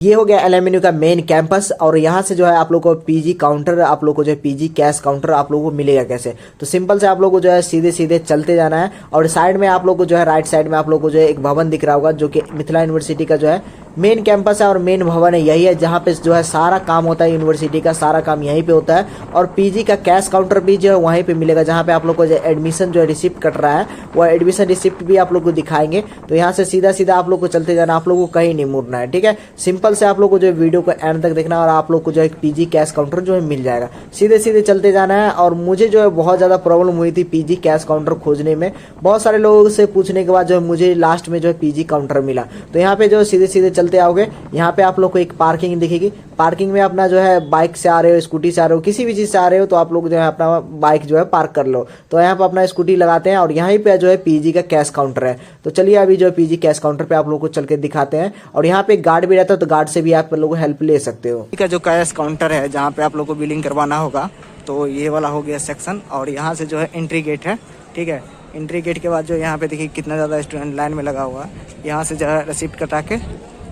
ये हो गया एलएमएनयू का मेन कैंपस और यहाँ से जो है आप लोग को पीजी काउंटर, आप लोग को जो है पीजी कैश काउंटर आप लोगों को मिलेगा कैसे। तो सिंपल से आप लोग को जो है सीधे सीधे चलते जाना है और साइड में आप लोग को जो है राइट साइड में आप लोग को जो है एक भवन दिख रहा होगा जो कि मिथिला यूनिवर्सिटी का जो है मेन कैंपस है और मेन भवन है यही है जहाँ पे जो है सारा काम होता है यूनिवर्सिटी का, सारा काम यहीं पे होता है। और पीजी का कैश काउंटर भी जो है वहीं पे मिलेगा जहाँ पे आप लोग को जो एडमिशन जो है रिसिप्ट कट रहा है वो एडमिशन रिसिप्ट भी आप लोग को दिखाएंगे। तो यहाँ से सीधा सीधा आप लोग को चलते जाना, आप लोग को कहीं नहीं मुड़ना है, ठीक है। सिंपल से आप लोग को जो वीडियो को एंड तक देखना और आप लोग को जो है पीजी कैश काउंटर जो है मिल जाएगा। सीधे सीधे चलते जाना है। और मुझे जो है बहुत ज़्यादा प्रॉब्लम हुई थी पीजी कैश काउंटर खोजने में, बहुत सारे लोगों से पूछने के बाद जो है मुझे लास्ट में जो है पीजी काउंटर मिला। तो यहाँ पे जो सीधे सीधे चलते आओगे यहाँ पे आप लोग को एक पार्किंग दिखेगी। पार्किंग में अपना जो है बाइक से आ रहे हो, स्कूटी से आ रहे हो, किसी भी चीज़ से आ रहे हो तो आप लोग जो है अपना बाइक जो है पार्क कर लो। तो यहाँ पे अपना स्कूटी लगाते हैं और यहीं पे जो है पीजी का कैश काउंटर है। तो चलिए अभी जो है पीजी कैश काउंटर पे आप लोग को चल के दिखाते हैं। और यहाँ पे एक गार्ड भी रहता है तो गार्ड से भी आप लोग को हेल्प ले सकते हो। का जो कैश काउंटर है जहाँ पे आप लोग को बिलिंग करवाना होगा तो ये वाला हो गया सेक्शन। और यहाँ से जो है एंट्री गेट है, ठीक है। एंट्री गेट के बाद जो यहाँ पे देखिए कितना ज़्यादा स्टूडेंट लाइन में लगा हुआ है। यहाँ से जो है रिसिप्ट कटा के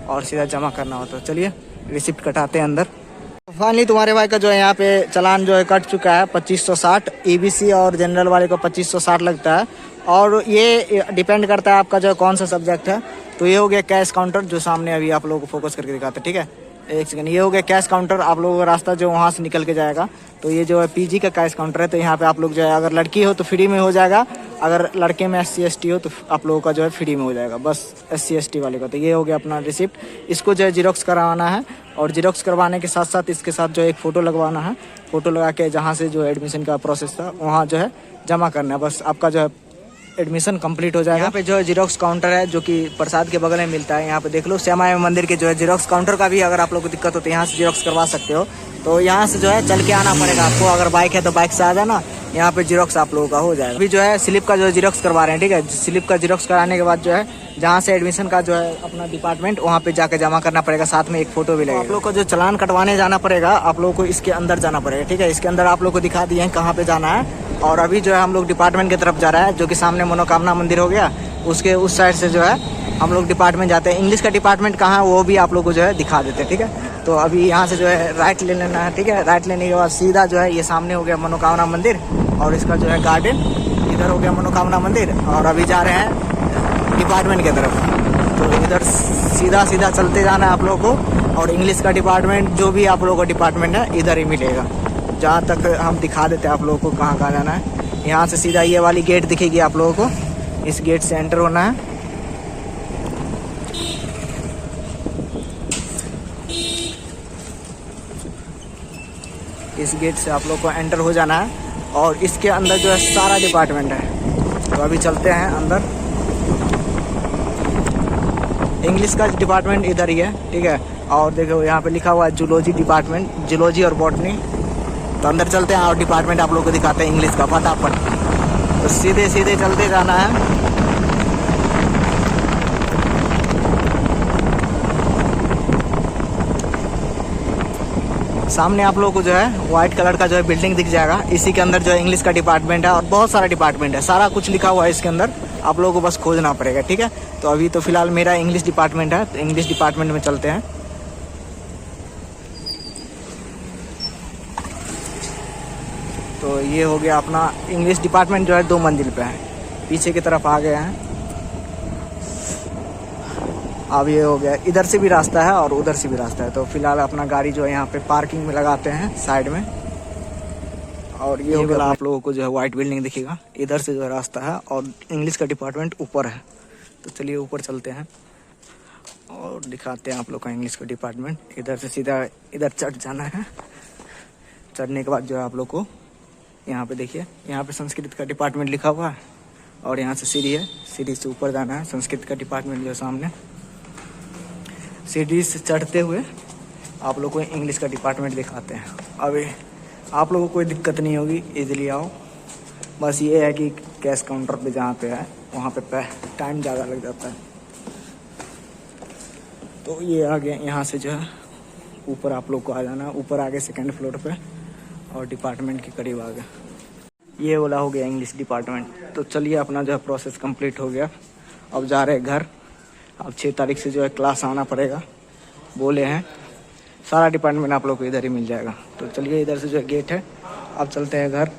और सीधा जमा करना होता है। चलिए रिसिप्ट कटाते हैं अंदर। फाइनली तुम्हारे भाई का जो है यहाँ पे चालान जो है कट चुका है 2560। ईबीसी और जनरल वाले को 2560 लगता है और ये डिपेंड करता है आपका जो है कौन सा सब्जेक्ट है। तो ये हो गया कैश काउंटर जो सामने अभी आप लोगों को फोकस करके दिखाते हैं, ठीक है। एक सेकंड, ये हो गया कैश काउंटर, आप लोगों का रास्ता जो वहाँ से निकल के जाएगा। तो ये जो है पीजी का कैश काउंटर है। तो यहाँ पे आप लोग जो है अगर लड़की हो तो फ्री में हो जाएगा, अगर लड़के में SC ST हो तो आप लोगों का जो है फ्री में हो जाएगा, बस SC ST वाले का। तो ये हो गया अपना रिसिप्ट, इसको जो है जीरोक्स करवाना है और जीरोक्स करवाने के साथ साथ इसके साथ जो है एक फ़ोटो लगवाना है। फ़ोटो लगा के जहाँ से जो एडमिशन का प्रोसेस था वहाँ जो है जमा करना है, बस आपका जो है एडमिशन कंप्लीट हो जाएगा। यहाँ पे जो है जीरोक्स काउंटर है जो कि प्रसाद के बगल में मिलता है। यहाँ पे देख लो श्यामा मंदिर के जो है जीरोक्स काउंटर का भी अगर आप लोग को दिक्कत हो तो यहाँ से जीरोक्स करवा सकते हो। तो यहाँ से जो है चल के आना पड़ेगा आपको, अगर बाइक है तो बाइक से आ जाना, यहाँ पे जीरोक्स आप लोगों का हो जाएगा। अभी जो है स्लिप का जो है जीरोक्स करवा रहे हैं, ठीक है। स्लिप का जीरोक्स कराने के बाद जो है जहाँ से एडमिशन का जो है अपना डिपार्टमेंट वहाँ पे जाके जमा करना पड़ेगा, साथ में एक फोटो भी लगेगा। आप लोग को जो चालान कटवाने जाना पड़ेगा आप लोगों को इसके अंदर जाना पड़ेगा, ठीक है। इसके अंदर आप लोग को दिखा दिए हैं कहाँ पे जाना है। और अभी जो है हम लोग डिपार्टमेंट की तरफ जा रहा है जो कि सामने मनोकामना मंदिर हो गया, उसके उस साइड से जो है हम लोग डिपार्टमेंट जाते हैं। इंग्लिश का डिपार्टमेंट कहाँ है वो भी आप लोग को जो है दिखा देते हैं, ठीक है। तो अभी यहाँ से जो है राइट ले लेना है, ठीक है। राइट लेने के बाद सीधा जो है ये सामने हो गया मनोकामना मंदिर और इसका जो है गार्डन, इधर हो गया मनोकामना मंदिर। और अभी जा रहे हैं डिपार्टमेंट की तरफ। तो इधर सीधा सीधा चलते जाना है आप लोगों को। और इंग्लिश का डिपार्टमेंट जो भी आप लोगों का डिपार्टमेंट है इधर ही मिलेगा। जहाँ तक हम दिखा देते हैं आप लोगों को कहाँ कहाँ जाना है। यहाँ से सीधा ये वाली गेट दिखेगी आप लोगों को, इस गेट से एंटर होना है। इस गेट से आप लोग को एंटर हो जाना है और इसके अंदर जो है सारा डिपार्टमेंट है। तो अभी चलते हैं अंदर। इंग्लिश का डिपार्टमेंट इधर ही है, ठीक है। और देखो यहाँ पे लिखा हुआ है जूलॉजी डिपार्टमेंट, जूलॉजी और बॉटनी। तो अंदर चलते हैं और डिपार्टमेंट आप लोग को दिखाते हैं इंग्लिश का फटाफट। तो सीधे सीधे चलते जाना है। सामने आप लोगों को जो है व्हाइट कलर का जो है बिल्डिंग दिख जाएगा, इसी के अंदर जो है इंग्लिश का डिपार्टमेंट है और बहुत सारा डिपार्टमेंट है, सारा कुछ लिखा हुआ है इसके अंदर, आप लोगों को बस खोजना पड़ेगा, ठीक है। तो अभी तो फिलहाल मेरा इंग्लिश डिपार्टमेंट है, तो इंग्लिश डिपार्टमेंट में चलते हैं। तो ये हो गया अपना इंग्लिश डिपार्टमेंट जो है 2 मंजिल पे है, पीछे की तरफ आ गए हैं। अब ये हो गया, इधर से भी रास्ता है और उधर से भी रास्ता है। तो फिलहाल अपना गाड़ी जो है यहाँ पे पार्किंग में लगाते हैं साइड में। और ये हो गया आप लोगों को जो है व्हाइट बिल्डिंग दिखेगा, इधर से जो है रास्ता है और इंग्लिश का डिपार्टमेंट ऊपर है। तो चलिए ऊपर चलते हैं और दिखाते हैं आप लोग का इंग्लिश का डिपार्टमेंट। इधर से सीधा इधर चढ़ जाना है। चढ़ने के बाद जो है आप लोग को यहाँ पे देखिए, यहाँ पे संस्कृत का डिपार्टमेंट लिखा हुआ है और यहाँ से सीढ़ी है, सीढ़ी से ऊपर जाना है। संस्कृत का डिपार्टमेंट जो है सामने, सीढ़ी से चढ़ते हुए आप लोग को इंग्लिश का डिपार्टमेंट दिखाते हैं। अभी आप लोगों को कोई दिक्कत नहीं होगी, इजीली आओ। बस ये है कि कैश काउंटर पे जहाँ पे है वहाँ पे टाइम ज़्यादा लग जाता है। तो ये आगे यहाँ से जो है ऊपर आप लोग को आ जाना है, ऊपर आगे 2nd फ्लोर पे और डिपार्टमेंट के करीब आ गया। ये वाला हो गया इंग्लिश डिपार्टमेंट। तो चलिए अपना जो है प्रोसेस कंप्लीट हो गया। अब जा रहे हैं घर। अब 6 तारीख से जो है क्लास आना पड़ेगा, बोले हैं। सारा डिपार्टमेंट आप लोग को इधर ही मिल जाएगा। तो चलिए इधर से जो गेट है, अब चलते हैं घर।